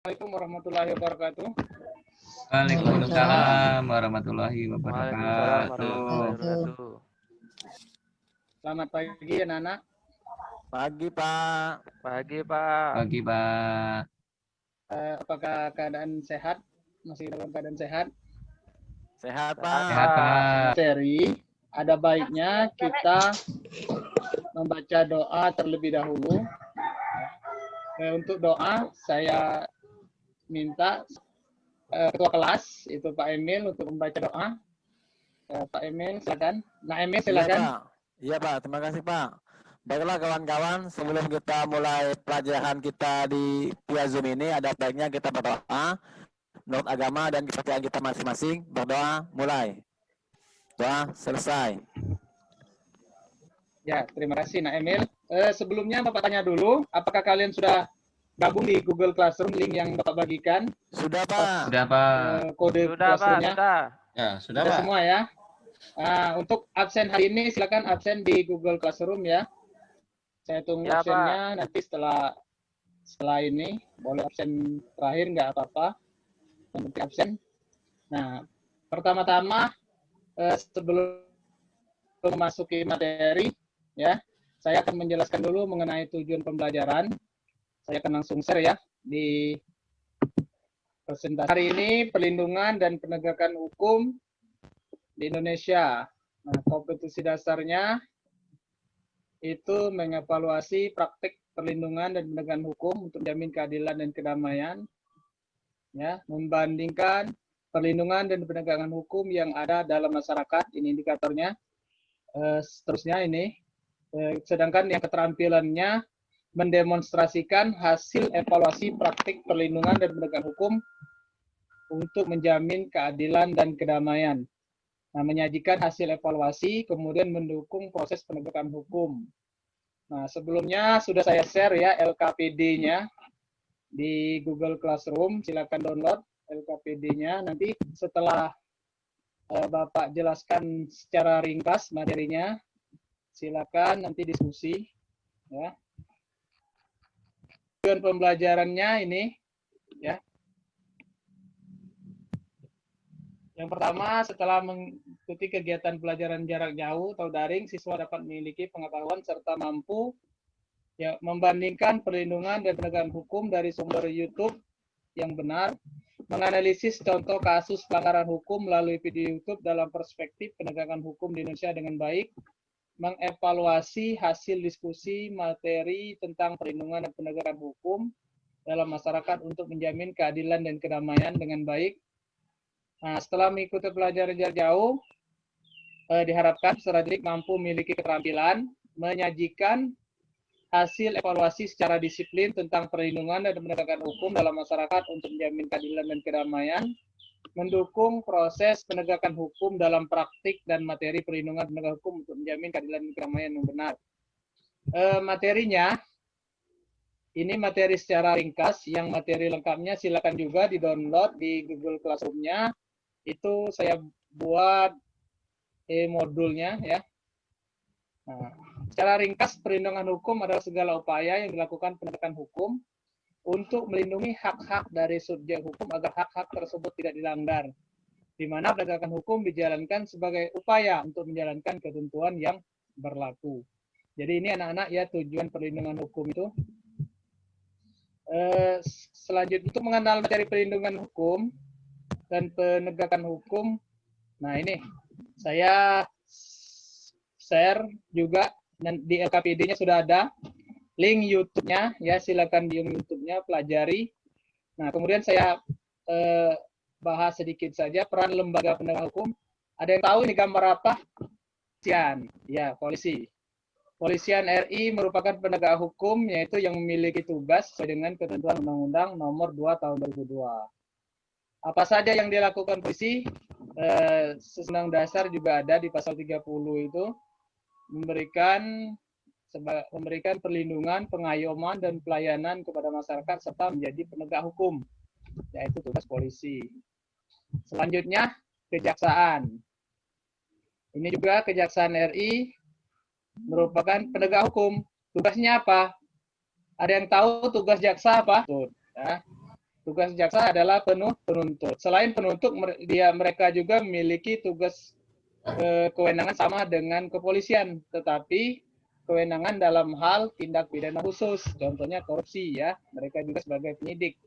Assalamualaikum warahmatullahi wabarakatuh. Waalaikumsalam warahmatullahi Waalaikumsalam wabarakatuh. warahmatullahi wabarakatuh. Selamat pagi anak-anak. Pagi, Pak. Pagi, Pak. Pagi, Pak. Apakah keadaan sehat? Masih dalam keadaan sehat? Sehat, Sehat, Pak. Sehat, Pak. Materi, ada baiknya kita membaca doa terlebih dahulu. Untuk doa, saya minta ketua kelas, itu Pak Emil, untuk membaca doa. Pak Emil, silakan. Nah, Emil, silakan. Iya, Pak. Iya, Pak. Terima kasih, Pak. Baiklah kawan-kawan, sebelum kita mulai pelajaran kita di via Zoom ini, ada baiknya kita berdoa menurut agama dan kepercayaan kita masing-masing. Berdoa, mulai. Doa, selesai. Ya, terima kasih, Nak Emil. Sebelumnya Bapak tanya dulu, apakah kalian sudah gabung di Google Classroom, link yang Bapak bagikan? Sudah, Pak. Sudah, Pak. Kode Sudah, Pak. Classroom-nya? Sudah. Ya, sudah, Sudah Pak. semua ya? Untuk absen hari ini, silakan absen di Google Classroom ya. Saya tunggu Ya, absennya, nanti setelah ini, boleh absen terakhir nggak apa-apa. Yang penting absen. Nah, pertama-tama, sebelum memasuki materi, ya, saya akan menjelaskan dulu mengenai tujuan pembelajaran. Saya akan langsung share ya di presentasi. Hari ini perlindungan dan penegakan hukum di Indonesia. Nah, kompetensi dasarnya itu mengevaluasi praktik perlindungan dan penegakan hukum untuk menjamin keadilan dan kedamaian, ya, membandingkan perlindungan dan penegakan hukum yang ada dalam masyarakat, ini indikatornya. Seterusnya ini, sedangkan yang keterampilannya mendemonstrasikan hasil evaluasi praktik perlindungan dan penegakan hukum untuk menjamin keadilan dan kedamaian. Nah, menyajikan hasil evaluasi, kemudian mendukung proses penegakan hukum. Nah, sebelumnya sudah saya share ya LKPD-nya di Google Classroom. Silakan download LKPD-nya. Nanti setelah Bapak jelaskan secara ringkas materinya, silakan nanti diskusi. Ya. Tujuan pembelajarannya ini, ya. Yang pertama, setelah mengikuti kegiatan pelajaran jarak jauh atau daring, siswa dapat memiliki pengetahuan serta mampu ya, membandingkan perlindungan dan penegakan hukum dari sumber YouTube yang benar, menganalisis contoh kasus pelanggaran hukum melalui video YouTube dalam perspektif penegakan hukum di Indonesia dengan baik, mengevaluasi hasil diskusi materi tentang perlindungan dan penegakan hukum dalam masyarakat untuk menjamin keadilan dan kedamaian dengan baik. Nah, setelah mengikuti pelajaran jarak jauh, diharapkan peserta didik mampu memiliki keterampilan menyajikan hasil evaluasi secara disiplin tentang perlindungan dan penegakan hukum dalam masyarakat untuk menjamin keadilan dan kedamaian, mendukung proses penegakan hukum dalam praktik dan materi perlindungan dan penegakan hukum untuk menjamin keadilan dan kedamaian yang benar. Materinya, ini materi secara ringkas, yang materi lengkapnya silakan juga di-download di Google Classroom-nya. Itu saya buat modulnya ya. Nah, secara ringkas, perlindungan hukum adalah segala upaya yang dilakukan penegakan hukum untuk melindungi hak-hak dari subjek hukum agar hak-hak tersebut tidak dilanggar, di mana penegakan hukum dijalankan sebagai upaya untuk menjalankan ketentuan yang berlaku. Jadi ini anak-anak ya tujuan perlindungan hukum itu. Selanjutnya untuk mengenal materi perlindungan hukum dan penegakan hukum. Nah, ini saya share juga dan di LKPD-nya sudah ada link YouTube-nya ya, silakan di YouTube-nya pelajari. Nah, kemudian saya bahas sedikit saja peran lembaga penegak hukum. Ada yang tahu ini gambar apa? Polisian, ya, polisi. Polisian RI merupakan penegak hukum yaitu yang memiliki tugas sesuai dengan ketentuan Undang-Undang Nomor 2 Tahun 2002. Apa saja yang dilakukan polisi? Undang Dasar juga ada di pasal 30 itu memberikan perlindungan, pengayoman dan pelayanan kepada masyarakat serta menjadi penegak hukum, yaitu tugas polisi. Selanjutnya kejaksaan. Ini juga Kejaksaan RI merupakan penegak hukum. Tugasnya apa? Ada yang tahu tugas jaksa apa? Ya. Tugas jaksa adalah penuntut. Selain penuntut, mereka juga memiliki tugas kewenangan sama dengan kepolisian, tetapi kewenangan dalam hal tindak pidana khusus, contohnya korupsi ya. Mereka juga sebagai penyidik.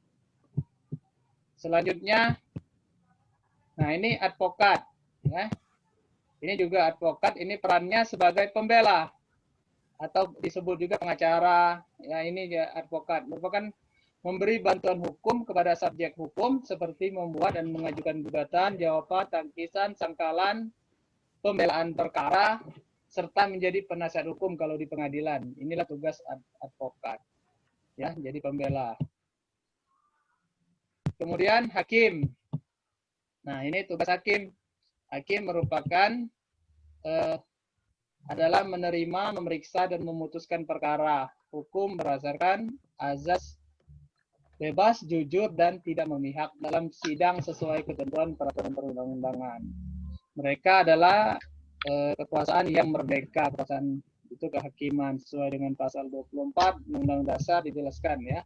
Selanjutnya, nah ini advokat, ya. Ini juga advokat, ini perannya sebagai pembela atau disebut juga pengacara. Ya, ini ya advokat merupakan memberi bantuan hukum kepada subjek hukum seperti membuat dan mengajukan gugatan, jawaban, tangkisan, sangkalan, pembelaan perkara, serta menjadi penasihat hukum kalau di pengadilan. Inilah tugas advokat. Ya, jadi pembela. Kemudian hakim. Nah, ini tugas hakim. Hakim merupakan adalah menerima, memeriksa, dan memutuskan perkara hukum berdasarkan azas bebas, jujur, dan tidak memihak dalam sidang sesuai ketentuan peraturan perundang-undangan. Mereka adalah kekuasaan yang merdeka, kekuasaan itu kehakiman sesuai dengan pasal 24 Undang-Undang Dasar dijelaskan ya.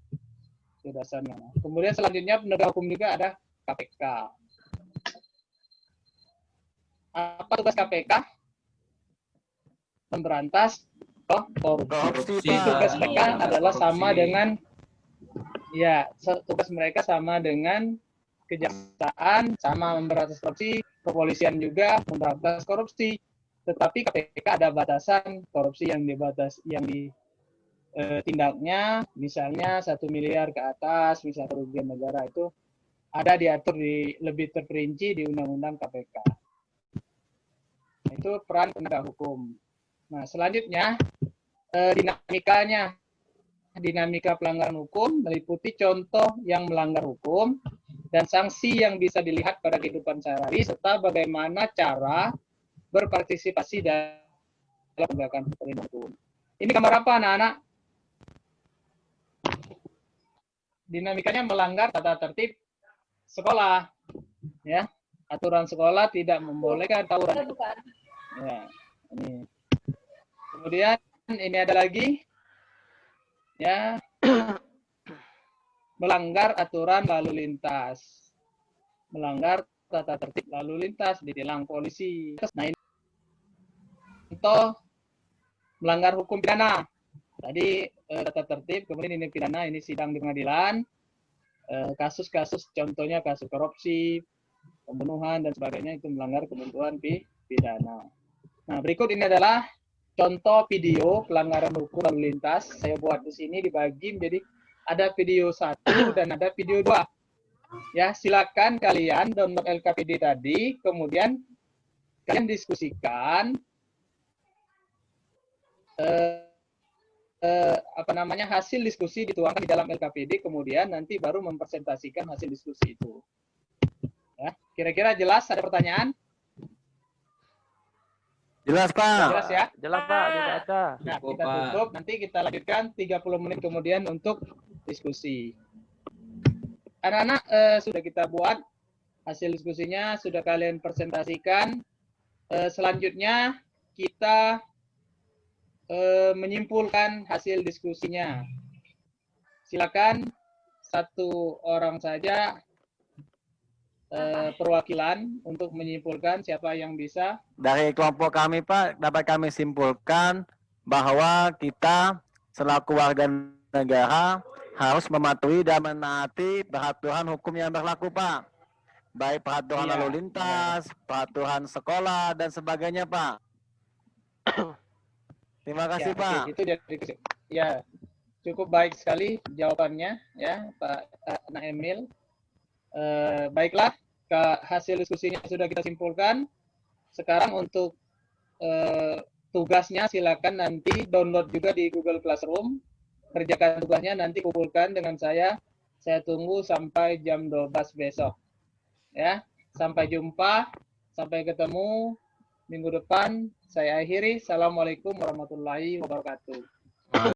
Itu dasarnya. Kemudian selanjutnya penegak hukum juga ada KPK. Apa tugas KPK? Memberantas korupsi. Tugas mereka adalah sama dengan tugas mereka sama dengan kejaksaan, sama memberantas korupsi, kepolisian juga memberantas korupsi. Tetapi KPK ada batasan korupsi yang tindaknya, misalnya 1 miliar ke atas, misalnya kerugian negara itu ada diatur lebih terperinci di Undang-Undang KPK. Itu peran penegak hukum. Nah, selanjutnya dinamika pelanggaran hukum meliputi contoh yang melanggar hukum dan sanksi yang bisa dilihat pada kehidupan sehari serta bagaimana cara berpartisipasi dalam penegakan hukum. Ini gambar apa, anak-anak? Dinamikanya melanggar tata tertib sekolah, ya. Aturan sekolah tidak membolehkan tawuran. Ya, ini. Kemudian ini ada lagi, ya, melanggar aturan lalu lintas, melanggar tata tertib lalu lintas, ditilang polisi. Nah, ini contoh melanggar hukum pidana. Tadi tata tertib, kemudian ini pidana, ini sidang di pengadilan, kasus-kasus contohnya kasus korupsi, pembunuhan dan sebagainya itu melanggar ketentuan pidana. Nah, berikut ini adalah contoh video pelanggaran hukum lalu lintas. Saya buat di sini dibagi menjadi ada video 1 dan ada video 2. Ya, silakan kalian download LKPD tadi, kemudian kalian diskusikan hasil diskusi dituangkan di dalam LKPD, kemudian nanti baru mempresentasikan hasil diskusi itu. Ya, kira-kira jelas? Ada pertanyaan? Jelas, Pak. Jelas ya? Jelas Pak, tidak ada. Nah, kita tutup, nanti kita lanjutkan 30 menit kemudian untuk diskusi. Anak-anak sudah kita buat hasil diskusinya, sudah kalian presentasikan. Selanjutnya kita menyimpulkan hasil diskusinya. Silakan satu orang saja perwakilan untuk menyimpulkan siapa yang bisa. Dari kelompok kami, Pak, dapat kami simpulkan bahwa kita selaku warga negara harus mematuhi dan menaati peraturan hukum yang berlaku, Pak. Baik peraturan lalu lintas, peraturan sekolah, dan sebagainya, Pak. Terima kasih, Pak. Itu ya, cukup baik sekali jawabannya, ya, Pak Anak Emil. Baiklah, hasil diskusinya sudah kita simpulkan. Sekarang untuk tugasnya silakan nanti download juga di Google Classroom. Kerjakan tugasnya, nanti kumpulkan dengan saya. Saya tunggu sampai jam 12 besok. Ya, sampai jumpa, sampai ketemu minggu depan. Saya akhiri. Assalamualaikum warahmatullahi wabarakatuh.